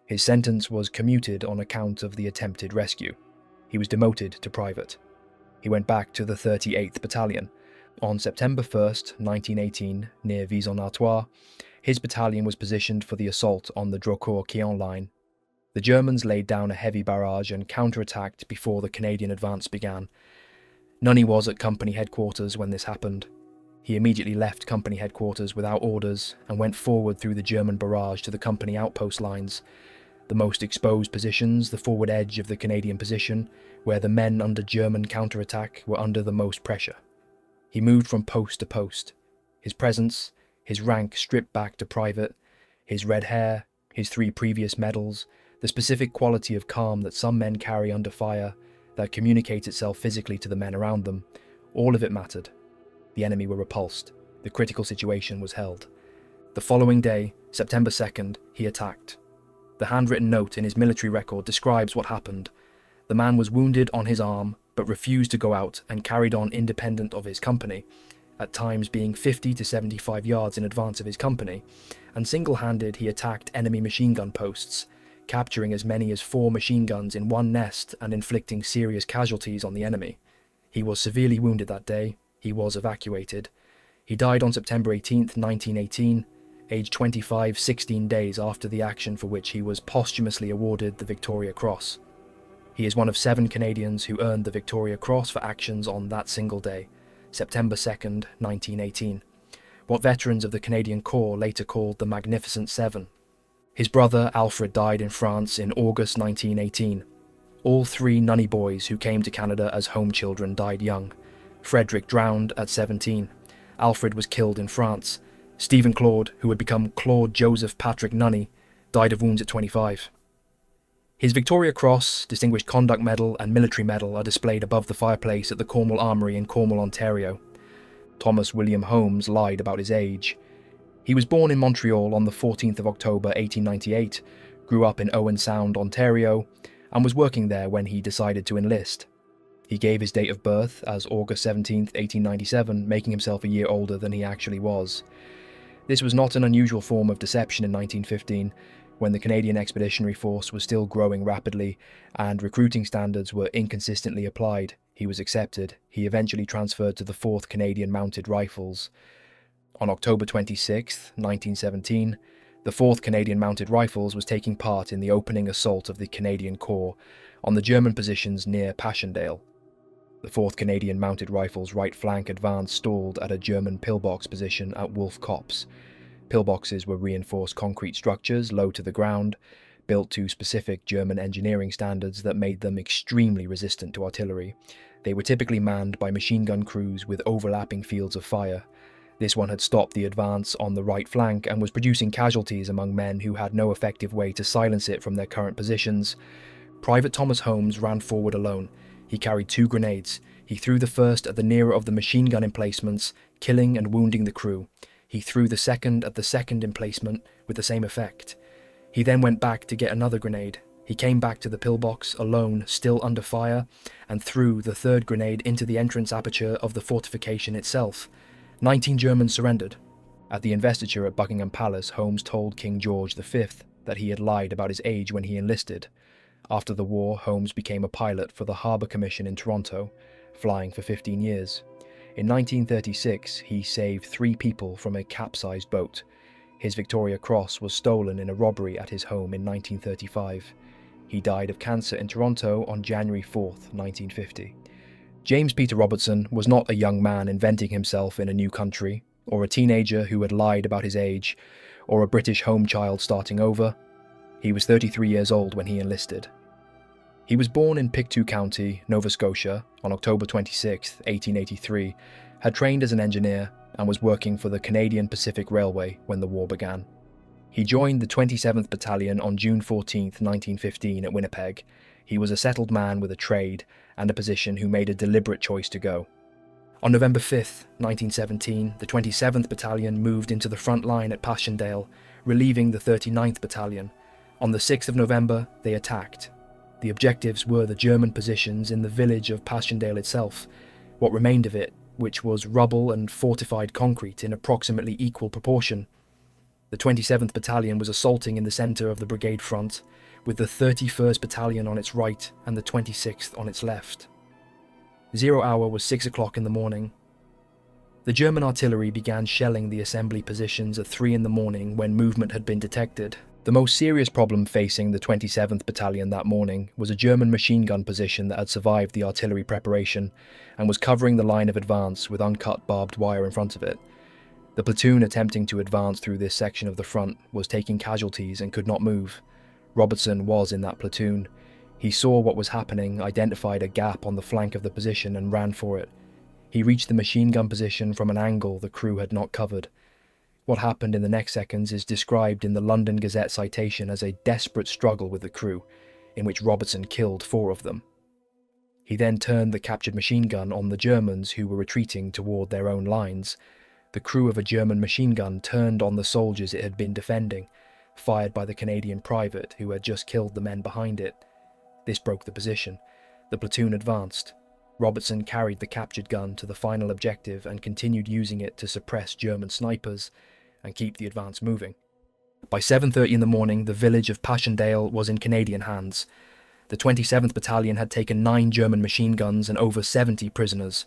His sentence was commuted on account of the attempted rescue. He was demoted to private. He went back to the 38th Battalion. On September 1st, 1918, near Vis-en-Artois, his battalion was positioned for the assault on the Drocourt-Quéant line. The Germans laid down a heavy barrage and counterattacked before the Canadian advance began. Nunny was at company headquarters when this happened. He immediately left company headquarters without orders and went forward through the German barrage to the company outpost lines, the most exposed positions, the forward edge of the Canadian position, where the men under German counterattack were under the most pressure. He moved from post to post. His presence, his rank stripped back to private, his red hair, his 3 previous medals, the specific quality of calm that some men carry under fire, that communicates itself physically to the men around them, all of it mattered. The enemy were repulsed. The critical situation was held. The following day, September 2nd, he attacked. The handwritten note in his military record describes what happened. The man was wounded on his arm, but refused to go out and carried on independent of his company, at times being 50 to 75 yards in advance of his company, and single-handed he attacked enemy machine gun posts, capturing as many as 4 machine guns in one nest and inflicting serious casualties on the enemy. He was severely wounded that day. He was evacuated. He died on September 18th, 1918, aged 25, 16 days after the action for which he was posthumously awarded the Victoria Cross. He is one of 7 Canadians who earned the Victoria Cross for actions on that single day, September 2nd, 1918, what veterans of the Canadian Corps later called the Magnificent Seven. His brother Alfred died in France in August 1918. All 3 Nunny boys who came to Canada as home children died young. Frederick drowned at 17. Alfred was killed in France. Stephen Claude, who had become Claude Joseph Patrick Nunny, died of wounds at 25. His Victoria Cross, Distinguished Conduct Medal and Military Medal are displayed above the fireplace at the Cornwall Armoury in Cornwall, Ontario. Thomas William Holmes lied about his age. He was born in Montreal on the 14th of October 1898, grew up in Owen Sound, Ontario, and was working there when he decided to enlist. He gave his date of birth as August 17th, 1897, making himself a year older than he actually was. This was not an unusual form of deception in 1915, when the Canadian Expeditionary Force was still growing rapidly and recruiting standards were inconsistently applied. He was accepted. He eventually transferred to the 4th Canadian Mounted Rifles. On October 26, 1917, the 4th Canadian Mounted Rifles was taking part in the opening assault of the Canadian Corps on the German positions near Passchendaele. The 4th Canadian Mounted Rifles' right flank advance stalled at a German pillbox position at Wolf Copse. Pillboxes were reinforced concrete structures low to the ground, built to specific German engineering standards that made them extremely resistant to artillery. They were typically manned by machine gun crews with overlapping fields of fire. This one had stopped the advance on the right flank and was producing casualties among men who had no effective way to silence it from their current positions. Private Thomas Holmes ran forward alone. He carried 2 grenades. He threw the first at the nearer of the machine gun emplacements, killing and wounding the crew. He threw the second at the second emplacement with the same effect. He then went back to get another grenade. He came back to the pillbox alone, still under fire, and threw the 3rd grenade into the entrance aperture of the fortification itself. 19 Germans surrendered. At the investiture at Buckingham Palace, Holmes told King George V that he had lied about his age when he enlisted. After the war, Holmes became a pilot for the Harbour Commission in Toronto, flying for 15 years. In 1936, he saved 3 people from a capsized boat. His Victoria Cross was stolen in a robbery at his home in 1935. He died of cancer in Toronto on January 4, 1950. James Peter Robertson was not a young man inventing himself in a new country, or a teenager who had lied about his age, or a British home child starting over. He was 33 years old when he enlisted. He was born in Pictou County, Nova Scotia, on October 26, 1883, had trained as an engineer, and was working for the Canadian Pacific Railway when the war began. He joined the 27th Battalion on June 14, 1915 at Winnipeg. He was a settled man with a trade and a position who made a deliberate choice to go. On November 5, 1917, the 27th Battalion moved into the front line at Passchendaele, relieving the 39th Battalion. On the 6th of November, they attacked. The objectives were the German positions in the village of Passchendaele itself, what remained of it, which was rubble and fortified concrete in approximately equal proportion. The 27th Battalion was assaulting in the centre of the brigade front, with the 31st Battalion on its right and the 26th on its left. 0 hour was 6 o'clock in the morning. The German artillery began shelling the assembly positions at 3 in the morning when movement had been detected. The most serious problem facing the 27th Battalion that morning was a German machine gun position that had survived the artillery preparation and was covering the line of advance with uncut barbed wire in front of it. The platoon attempting to advance through this section of the front was taking casualties and could not move. Robertson was in that platoon. He saw what was happening, identified a gap on the flank of the position and ran for it. He reached the machine gun position from an angle the crew had not covered. What happened in the next seconds is described in the London Gazette citation as a desperate struggle with the crew, in which Robertson killed 4 of them. He then turned the captured machine gun on the Germans who were retreating toward their own lines. The crew of a German machine gun turned on the soldiers it had been defending, fired by the Canadian private who had just killed the men behind it. This broke the position. The platoon advanced. Robertson carried the captured gun to the final objective and continued using it to suppress German snipers and keep the advance moving. By 7:30 in the morning, the village of Passchendaele was in Canadian hands. The 27th Battalion had taken 9 German machine guns and over 70 prisoners.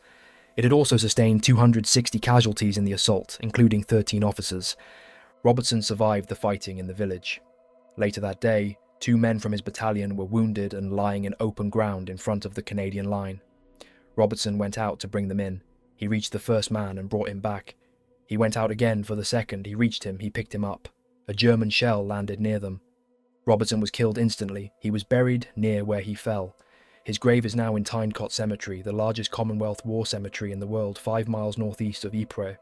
It had also sustained 260 casualties in the assault, including 13 officers. Robertson survived the fighting in the village. Later that day, 2 men from his battalion were wounded and lying in open ground in front of the Canadian line. Robertson went out to bring them in. He reached the first man and brought him back. He went out again for the second. He reached him. He picked him up. A German shell landed near them. Robertson was killed instantly. He was buried near where he fell. His grave is now in Tynecott Cemetery, the largest Commonwealth War cemetery in the world, 5 miles northeast of Ypres.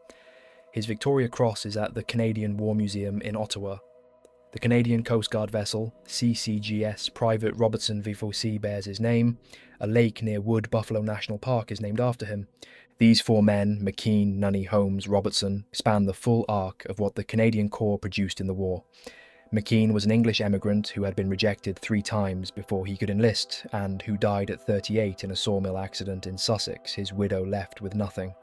His Victoria Cross is at the Canadian War Museum in Ottawa. The Canadian Coast Guard vessel, CCGS Private Robertson Vifosi, bears his name. A lake near Wood Buffalo National Park is named after him. These 4 men, McKeen, Nunny, Holmes, Robertson, span the full arc of what the Canadian Corps produced in the war. McKeen was an English emigrant who had been rejected 3 times before he could enlist, and who died at 38 in a sawmill accident in Sussex, his widow left with nothing.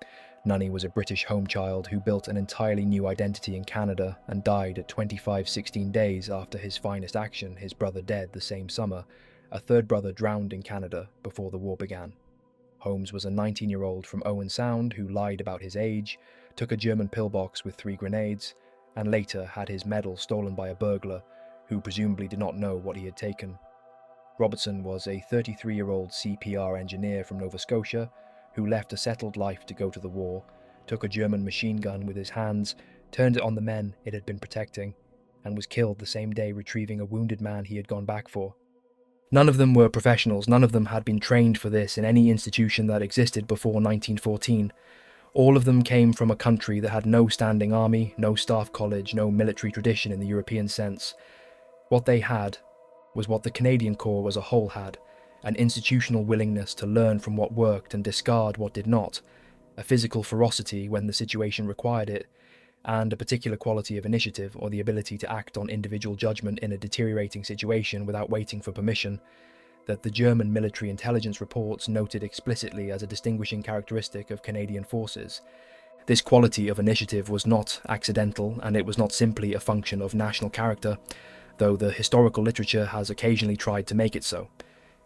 Nunny was a British home child who built an entirely new identity in Canada and died at 25 16 days after his finest action, his brother dead the same summer. A 3rd brother drowned in Canada before the war began. Holmes was a 19-year-old from Owen Sound who lied about his age, took a German pillbox with 3 grenades, and later had his medal stolen by a burglar who presumably did not know what he had taken. Robertson was a 33-year-old CPR engineer from Nova Scotia who left a settled life to go to the war, took a German machine gun with his hands, turned it on the men it had been protecting, and was killed the same day retrieving a wounded man he had gone back for. None of them were professionals. None of them had been trained for this in any institution that existed before 1914. All of them came from a country that had no standing army, no staff college, no military tradition in the European sense. What they had was what the Canadian Corps as a whole had: an institutional willingness to learn from what worked and discard what did not, a physical ferocity when the situation required it, and a particular quality of initiative, or the ability to act on individual judgment in a deteriorating situation without waiting for permission, that the German military intelligence reports noted explicitly as a distinguishing characteristic of Canadian forces. This quality of initiative was not accidental, and it was not simply a function of national character, though the historical literature has occasionally tried to make it so.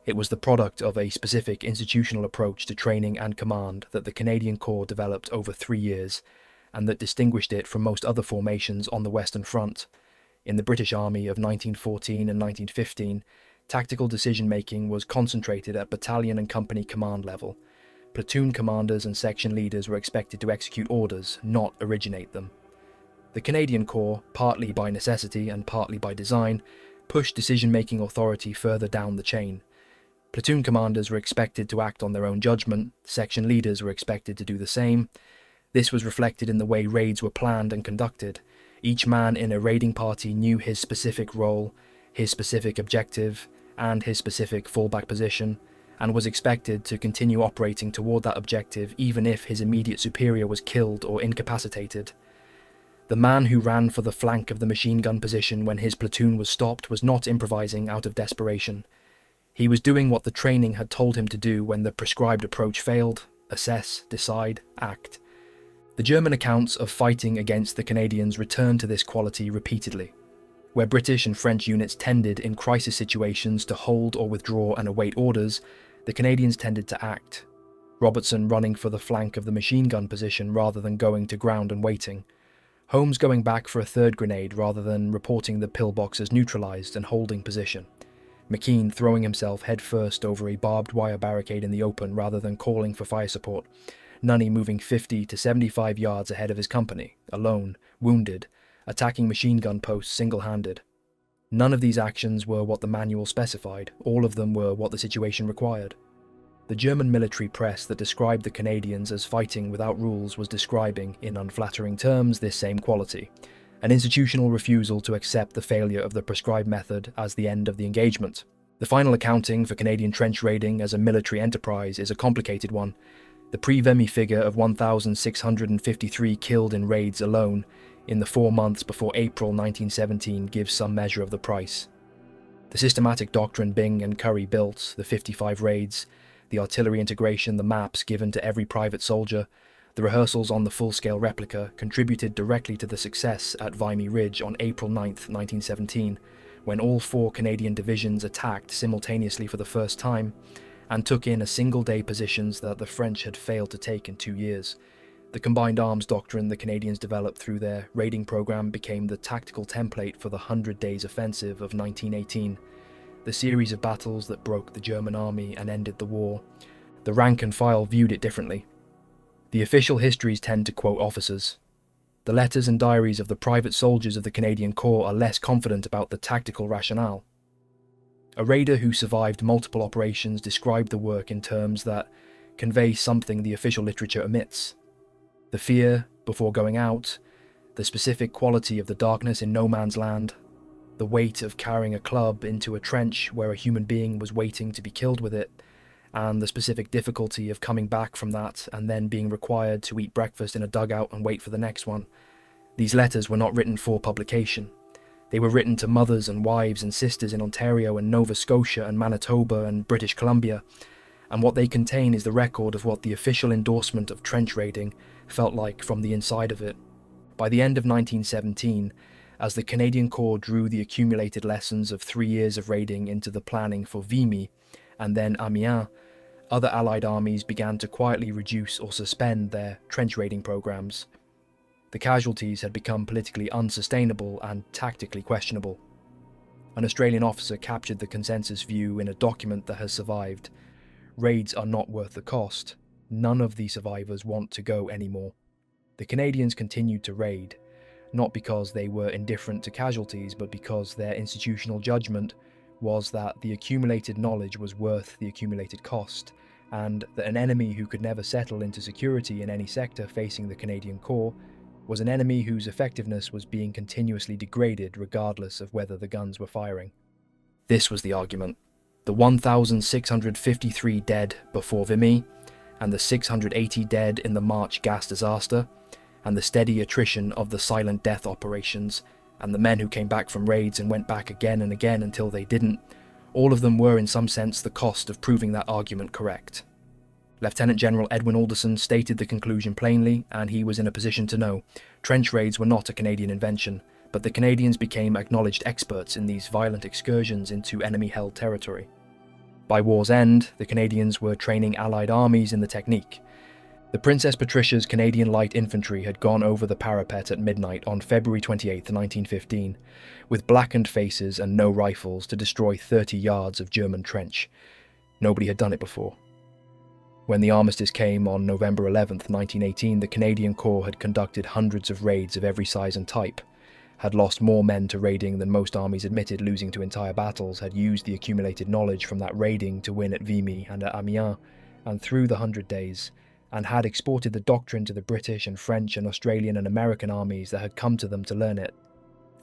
It was the product of a specific institutional approach to training and command that the Canadian Corps developed over 3 years, and that distinguished it from most other formations on the Western Front. In the British Army of 1914 and 1915, tactical decision-making was concentrated at battalion and company command level. Platoon commanders and section leaders were expected to execute orders, not originate them. The Canadian Corps, partly by necessity and partly by design, pushed decision-making authority further down the chain. Platoon commanders were expected to act on their own judgment, section leaders were expected to do the same. This was reflected in the way raids were planned and conducted. Each man in a raiding party knew his specific role, his specific objective, and his specific fallback position, and was expected to continue operating toward that objective even if his immediate superior was killed or incapacitated. The man who ran for the flank of the machine gun position when his platoon was stopped was not improvising out of desperation. He was doing what the training had told him to do when the prescribed approach failed: assess, decide, act. The German accounts of fighting against the Canadians returned to this quality repeatedly. Where British and French units tended in crisis situations to hold or withdraw and await orders, the Canadians tended to act. Robertson running for the flank of the machine gun position rather than going to ground and waiting. Holmes going back for a third grenade rather than reporting the pillbox as neutralised and holding position. McKeen throwing himself headfirst over a barbed wire barricade in the open rather than calling for fire support. Nunny moving 50 to 75 yards ahead of his company, alone, wounded, attacking machine gun posts single-handed. None of these actions were what the manual specified, all of them were what the situation required. The German military press that described the Canadians as fighting without rules was describing, in unflattering terms, this same quality, an institutional refusal to accept the failure of the prescribed method as the end of the engagement. The final accounting for Canadian trench raiding as a military enterprise is a complicated one. The pre-Vimy figure of 1,653 killed in raids alone in the 4 months before April 1917 gives some measure of the price. The systematic doctrine Byng and Curry built, the 55 raids, the artillery integration, the maps given to every private soldier, the rehearsals on the full-scale replica contributed directly to the success at Vimy Ridge on April 9, 1917, when all 4 Canadian divisions attacked simultaneously for the first time and took in a single-day positions that the French had failed to take in 2 years. The combined arms doctrine the Canadians developed through their raiding program became the tactical template for the 100 Days Offensive of 1918, the series of battles that broke the German army and ended the war. The rank and file viewed it differently. The official histories tend to quote officers. The letters and diaries of the private soldiers of the Canadian Corps are less confident about the tactical rationale. A raider who survived multiple operations described the work in terms that convey something the official literature omits. The fear before going out, the specific quality of the darkness in no man's land, the weight of carrying a club into a trench where a human being was waiting to be killed with it, and the specific difficulty of coming back from that and then being required to eat breakfast in a dugout and wait for the next one. These letters were not written for publication. They were written to mothers and wives and sisters in Ontario and Nova Scotia and Manitoba and British Columbia, and what they contain is the record of what the official endorsement of trench raiding felt like from the inside of it. By the end of 1917, as the Canadian Corps drew the accumulated lessons of 3 years of raiding into the planning for Vimy and then Amiens, other Allied armies began to quietly reduce or suspend their trench raiding programs. The casualties had become politically unsustainable and tactically questionable. An Australian officer captured the consensus view in a document that has survived. Raids are not worth the cost. None of the survivors want to go anymore. The Canadians continued to raid, not because they were indifferent to casualties, but because their institutional judgment was that the accumulated knowledge was worth the accumulated cost, and that an enemy who could never settle into security in any sector facing the Canadian Corps was an enemy whose effectiveness was being continuously degraded regardless of whether the guns were firing. This was the argument. The 1,653 dead before Vimy, and the 680 dead in the March gas disaster, and the steady attrition of the silent death operations, and the men who came back from raids and went back again and again until they didn't, all of them were in some sense the cost of proving that argument correct. Lieutenant General Edwin Alderson stated the conclusion plainly, and he was in a position to know. Trench raids were not a Canadian invention, but the Canadians became acknowledged experts in these violent excursions into enemy-held territory. By war's end, the Canadians were training Allied armies in the technique. The Princess Patricia's Canadian Light Infantry had gone over the parapet at midnight on February 28, 1915, with blackened faces and no rifles to destroy 30 yards of German trench. Nobody had done it before. When the armistice came on November 11, 1918, the Canadian Corps had conducted hundreds of raids of every size and type, had lost more men to raiding than most armies admitted losing to entire battles, had used the accumulated knowledge from that raiding to win at Vimy and at Amiens, and through the 100 days, and had exported the doctrine to the British and French and Australian and American armies that had come to them to learn it.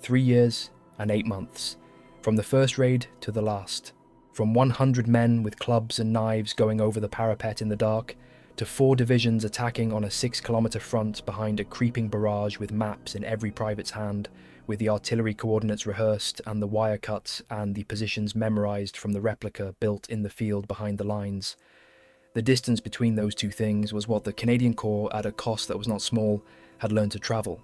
3 years and 8 months, from the first raid to the last. From 100 men with clubs and knives going over the parapet in the dark, to 4 divisions attacking on a 6-kilometre front behind a creeping barrage with maps in every private's hand, with the artillery coordinates rehearsed and the wire cuts and the positions memorised from the replica built in the field behind the lines. The distance between those two things was what the Canadian Corps, at a cost that was not small, had learned to travel.